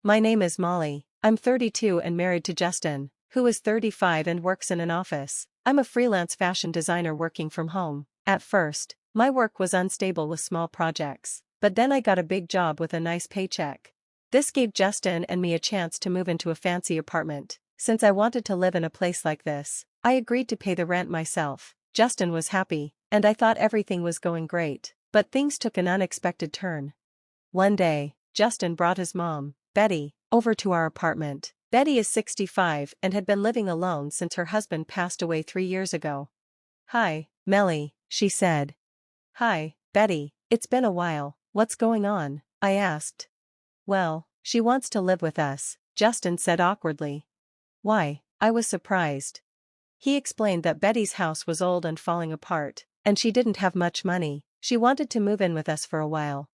My name is Molly. I'm 32 and married to Justin, who is 35 and works in an office. I'm a freelance fashion designer working from home. At first, my work was unstable with small projects, but then I got a big job with a nice paycheck. This gave Justin and me a chance to move into a fancy apartment. Since I wanted to live in a place like this, I agreed to pay the rent myself. Justin was happy, and I thought everything was going great. But things took an unexpected turn. One day, Justin brought his mom, Betty, over to our apartment. Betty is 65 and had been living alone since her husband passed away 3 years ago. "Hi, Melly," she said. "Hi, Betty, it's been a while, what's going on?" I asked. "Well, she wants to live with us," Justin said awkwardly. "Why?" I was surprised. He explained that Betty's house was old and falling apart, and she didn't have much money. She wanted to move in with us for a while.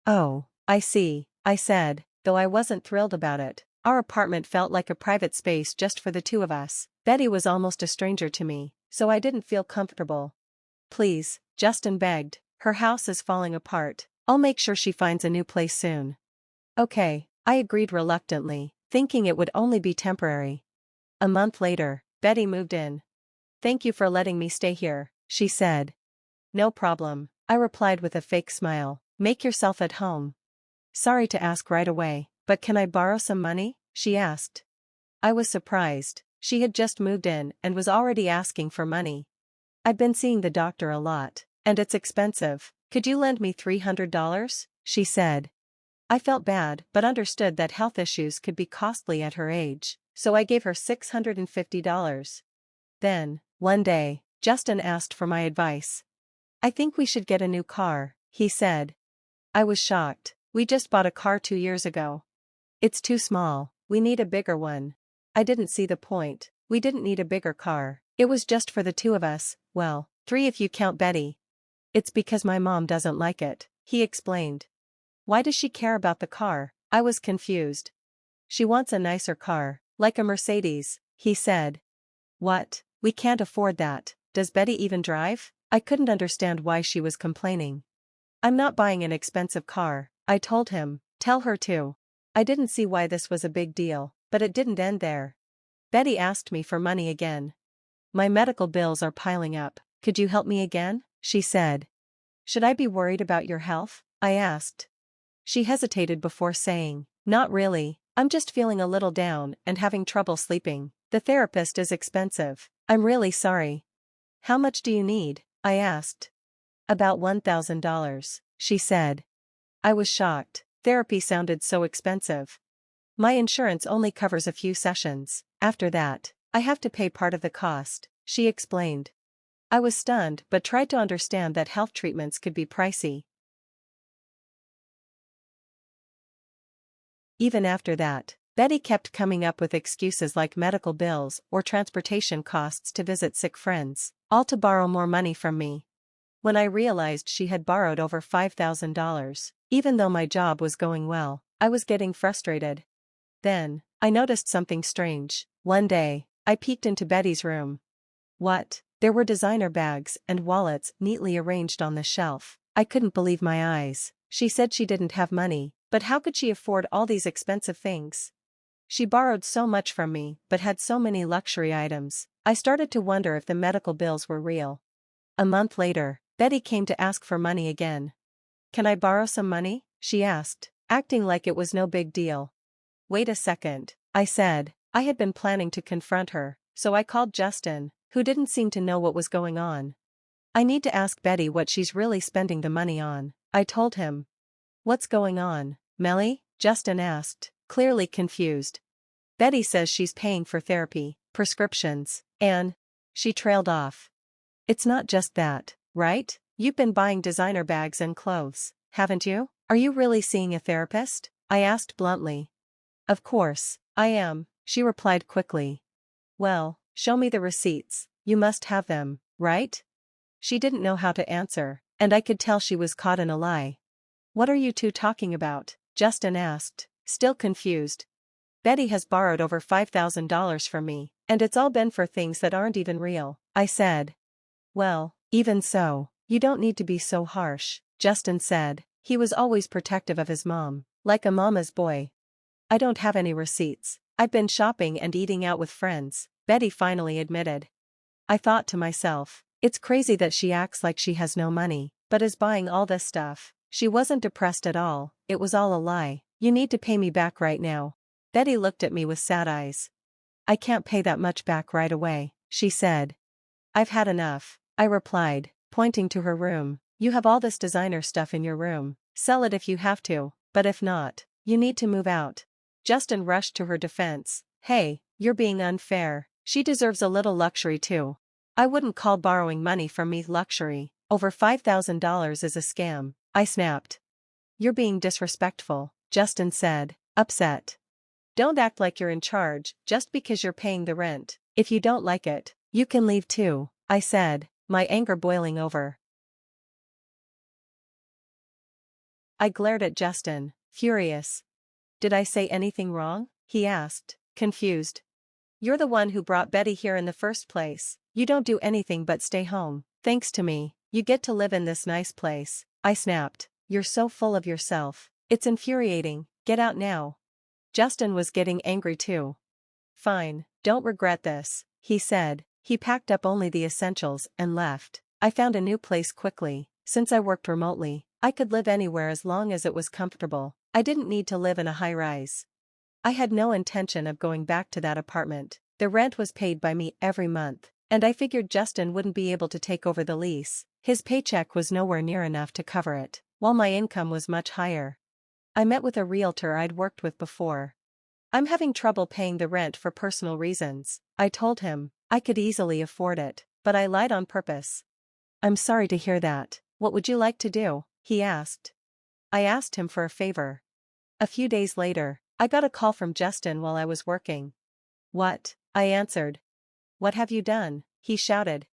"Oh, I see," I said, though I wasn't thrilled about it. Our apartment felt like a private space just for the two of us. Betty was almost a stranger to me, so I didn't feel comfortable. "Please," Justin begged, "her house is falling apart. I'll make sure she finds a new place soon." "Okay," I agreed reluctantly, thinking it would only be temporary. A month later, Betty moved in. "Thank you for letting me stay here," she said. "No problem," I replied with a fake smile. "Make yourself at home." "Sorry to ask right away, but can I borrow some money?" she asked. I was surprised. She had just moved in and was already asking for money. "I've been seeing the doctor a lot, and it's expensive. Could you lend me $300? She said. I felt bad but understood that health issues could be costly at her age, so I gave her $650. Then, one day, Justin asked for my advice. "I think we should get a new car," he said. I was shocked. "We just bought a car 2 years ago." "It's too small, we need a bigger one." I didn't see the point. We didn't need a bigger car. It was just for the two of us, well, 3 if you count Betty. "It's because my mom doesn't like it," he explained. "Why does she care about the car?" I was confused. "She wants a nicer car, like a Mercedes," he said. "What? We can't afford that. Does Betty even drive?" I couldn't understand why she was complaining. "I'm not buying an expensive car," I told him. "Tell her to." I didn't see why this was a big deal, but it didn't end there. Betty asked me for money again. "My medical bills are piling up. Could you help me again?" she said. "Should I be worried about your health?" I asked. She hesitated before saying, "Not really, I'm just feeling a little down and having trouble sleeping. The therapist is expensive. I'm really sorry." "How much do you need?" I asked. "About $1,000, she said. I was shocked. Therapy sounded so expensive. "My insurance only covers a few sessions. After that, I have to pay part of the cost," she explained. I was stunned but tried to understand that health treatments could be pricey. Even after that, Betty kept coming up with excuses like medical bills or transportation costs to visit sick friends, all to borrow more money from me. When I realized she had borrowed over $5,000, even though my job was going well, I was getting frustrated. Then, I noticed something strange. One day, I peeked into Betty's room. What? There were designer bags and wallets neatly arranged on the shelf. I couldn't believe my eyes. She said she didn't have money, but how could she afford all these expensive things? She borrowed so much from me but had so many luxury items. I started to wonder if the medical bills were real. A month later, Betty came to ask for money again. "Can I borrow some money?" she asked, acting like it was no big deal. "Wait a second," I said. I had been planning to confront her, so I called Justin, who didn't seem to know what was going on. "I need to ask Betty what she's really spending the money on," I told him. "What's going on, Melly?" Justin asked, clearly confused. "Betty says she's paying for therapy, prescriptions, and..." She trailed off. "It's not just that, right? You've been buying designer bags and clothes, haven't you? Are you really seeing a therapist?" I asked bluntly. "Of course, I am," she replied quickly. "Well, show me the receipts, you must have them, right?" She didn't know how to answer, and I could tell she was caught in a lie. "What are you two talking about?" Justin asked, still confused. "Betty has borrowed over $5,000 from me, and it's all been for things that aren't even real," I said. "Well, even so, you don't need to be so harsh," Justin said. He was always protective of his mom, like a mama's boy. I don't have any receipts. I've been shopping and eating out with friends, Betty finally admitted. I thought to myself, it's crazy that she acts like she has no money, but is buying all this stuff. She wasn't depressed at all, it was all a lie. You need to pay me back right now. Betty looked at me with sad eyes. I can't pay that much back right away, she said. I've had enough, I replied, pointing to her room. You have all this designer stuff in your room. Sell it if you have to, but if not, you need to move out. Justin rushed to her defense. Hey, you're being unfair. She deserves a little luxury too. I wouldn't call borrowing money from me luxury. Over $5,000 is a scam, I snapped. You're being disrespectful, Justin said, upset. Don't act like you're in charge just because you're paying the rent. If you don't like it, you can leave too, I said, my anger boiling over. I glared at Justin, furious. Did I say anything wrong? He asked, confused. You're the one who brought Betty here in the first place. You don't do anything but stay home. Thanks to me, you get to live in this nice place, I snapped. You're so full of yourself. It's infuriating. Get out now. Justin was getting angry too. Fine, don't regret this, he said. He packed up only the essentials and left. I found a new place quickly. Since I worked remotely, I could live anywhere as long as it was comfortable. I didn't need to live in a high-rise. I had no intention of going back to that apartment. The rent was paid by me every month, and I figured Justin wouldn't be able to take over the lease. His paycheck was nowhere near enough to cover it, while my income was much higher. I met with a realtor I'd worked with before. I'm having trouble paying the rent for personal reasons, I told him. I could easily afford it, but I lied on purpose. I'm sorry to hear that. What would you like to do? He asked. I asked him for a favor. A few days later, I got a call from Justin while I was working. What? I answered. What have you done? He shouted.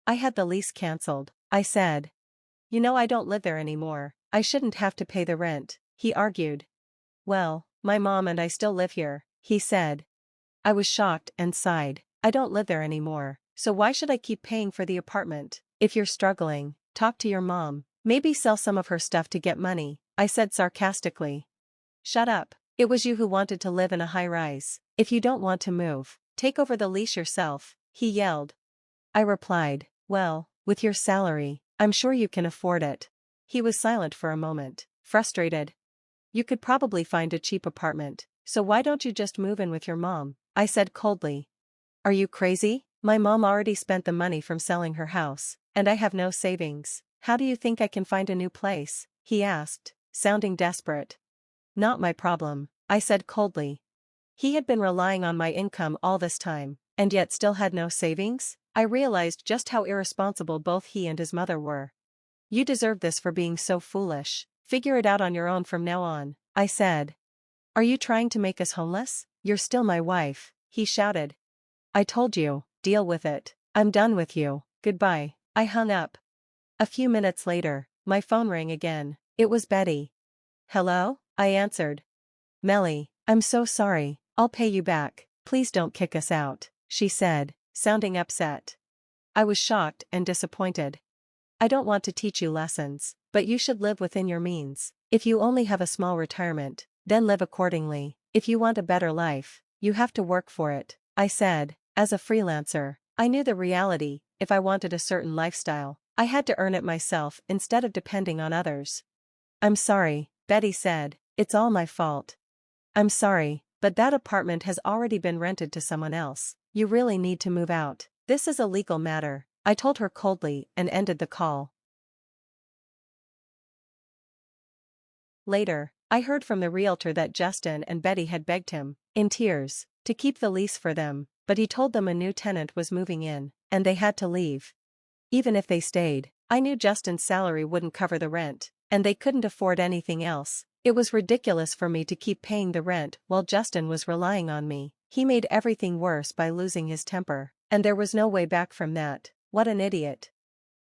I had the lease cancelled, I said. You know I don't live there anymore. I shouldn't have to pay the rent, he argued. Well, my mom and I still live here, he said. I was shocked and sighed. I don't live there anymore, so why should I keep paying for the apartment? If you're struggling, talk to your mom. Maybe sell some of her stuff to get money, I said sarcastically. Shut up. It was you who wanted to live in a high-rise. If you don't want to move, take over the lease yourself, he yelled. I replied, well, with your salary, I'm sure you can afford it. He was silent for a moment, frustrated. You could probably find a cheap apartment, so why don't you just move in with your mom? I said coldly. Are you crazy? My mom already spent the money from selling her house, and I have no savings. How do you think I can find a new place? He asked, sounding desperate. Not my problem, I said coldly. He had been relying on my income all this time, and yet still had no savings? I realized just how irresponsible both he and his mother were. You deserve this for being so foolish. Figure it out on your own from now on, I said. Are you trying to make us homeless? You're still my wife, he shouted. I told you, deal with it. I'm done with you. Goodbye. I hung up. A few minutes later, my phone rang again. It was Betty. Hello? I answered. Melly, I'm so sorry. I'll pay you back. Please don't kick us out, she said, sounding upset. I was shocked and disappointed. I don't want to teach you lessons, but you should live within your means. If you only have a small retirement, then live accordingly. If you want a better life, you have to work for it, I said. As a freelancer, I knew the reality. If I wanted a certain lifestyle, I had to earn it myself instead of depending on others. I'm sorry, Betty said. It's all my fault. I'm sorry, but that apartment has already been rented to someone else. You really need to move out. This is a legal matter, I told her coldly and ended the call. Later, I heard from the realtor that Justin and Betty had begged him, in tears, to keep the lease for them, but he told them a new tenant was moving in, and they had to leave. Even if they stayed, I knew Justin's salary wouldn't cover the rent, and they couldn't afford anything else. It was ridiculous for me to keep paying the rent while Justin was relying on me. He made everything worse by losing his temper, and there was no way back from that. What an idiot.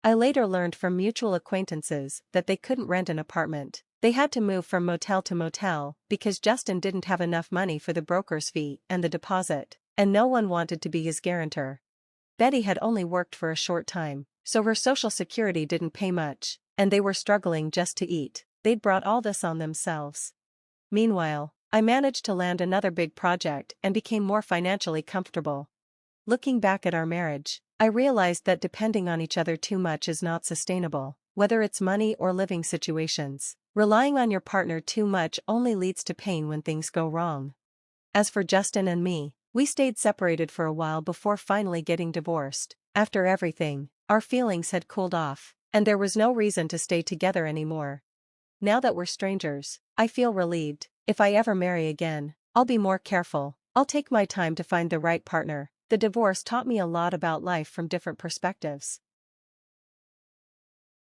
I later learned from mutual acquaintances that they couldn't rent an apartment. They had to move from motel to motel because Justin didn't have enough money for the broker's fee and the deposit, and no one wanted to be his guarantor. Betty had only worked for a short time, so her social security didn't pay much, and they were struggling just to eat. They'd brought all this on themselves. Meanwhile, I managed to land another big project and became more financially comfortable. Looking back at our marriage, I realized that depending on each other too much is not sustainable, whether it's money or living situations. Relying on your partner too much only leads to pain when things go wrong. As for Justin and me, we stayed separated for a while before finally getting divorced. After everything, our feelings had cooled off, and there was no reason to stay together anymore. Now that we're strangers, I feel relieved. If I ever marry again, I'll be more careful. I'll take my time to find the right partner. The divorce taught me a lot about life from different perspectives.